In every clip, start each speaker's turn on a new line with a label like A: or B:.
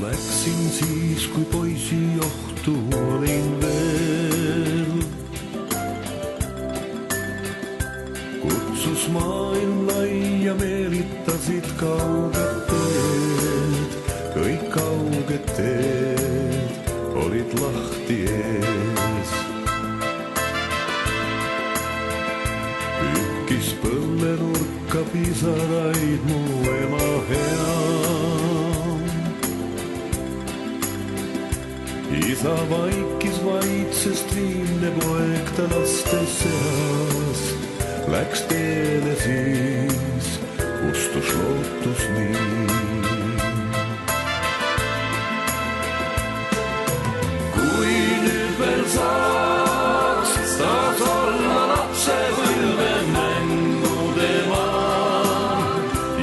A: läksin siis, kui poisi johtu olin veel. Kutsus maailm lai ja meelitasid kauged teed. Kõik kauged teed olid lahti ees. Pükkis põllenurka pisaraid mu ema hea. Isa vaikis vaid, sest viimne poeg ta laste seast läks teele siis, ustus lootus nii. Kui nüüd veel saaks taas olla lapsepõlve mängude maa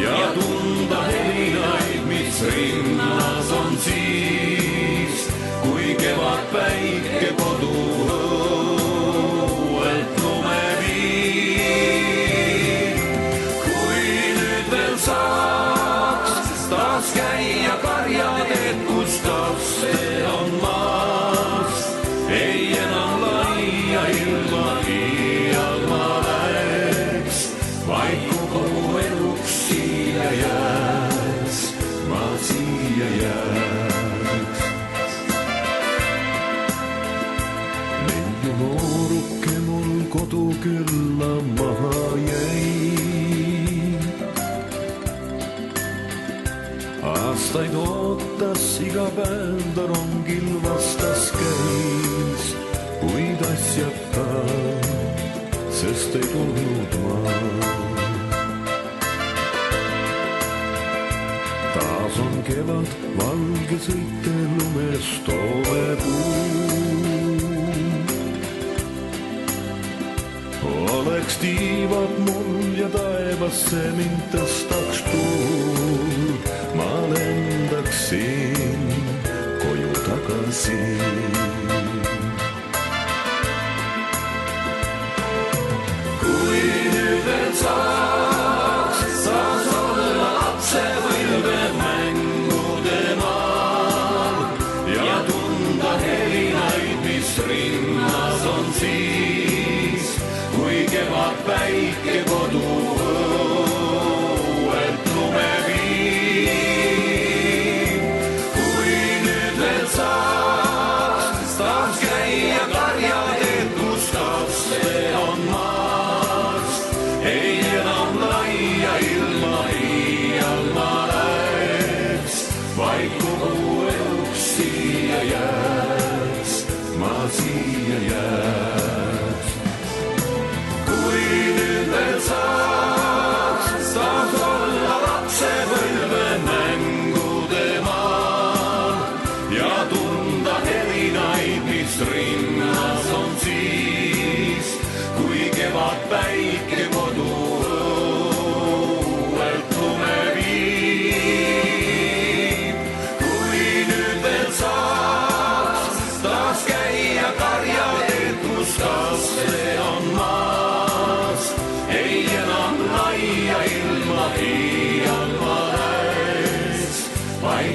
A: ja tunda helinaid, mis rinnas on siis, kui kevad päike kodu õuelt lume viib. Kui nüüd veel saaks taas käia karjateed, kus lapse on maas, ei enam laia ilma iial ma läheks, vaid kogu eluks siia jääks, ma siia jääks. Nooruke mul kodu külla maha jäi. Aastaid ootas, iga päev ta rongil vastas käis, kuid asjata, sest ei tulnud maa. Taas on kevad, valge sõite lumes toomepuu. Oleks tiivad mul ja taevasse mind tõstaks tuul, ma lendaksin koju tagasi. Kui nüüd veel saaks olla lapsepõlve mängude maal ja tunda helinaid, mis rinnas on siis, kui kevad päike kodu õuelt lume viib. Kui nüüd veel saaks taas käia karjateed, kus lapse on maas, ei enam laia ilma iial ma läheks, vaid kogu eluks siia jääks, ma siia jääks. Kui nüüd veel saaks taas olla lapsepõlve mängude maal ja tunda helinaid, mis rinnas on siis, kui kevad päike kodu õuelt lume viib. Kui nüüd veel saaks taas käia karjateed, kus lapse on maas, ei enam laia ilma iial ma läheks, vaid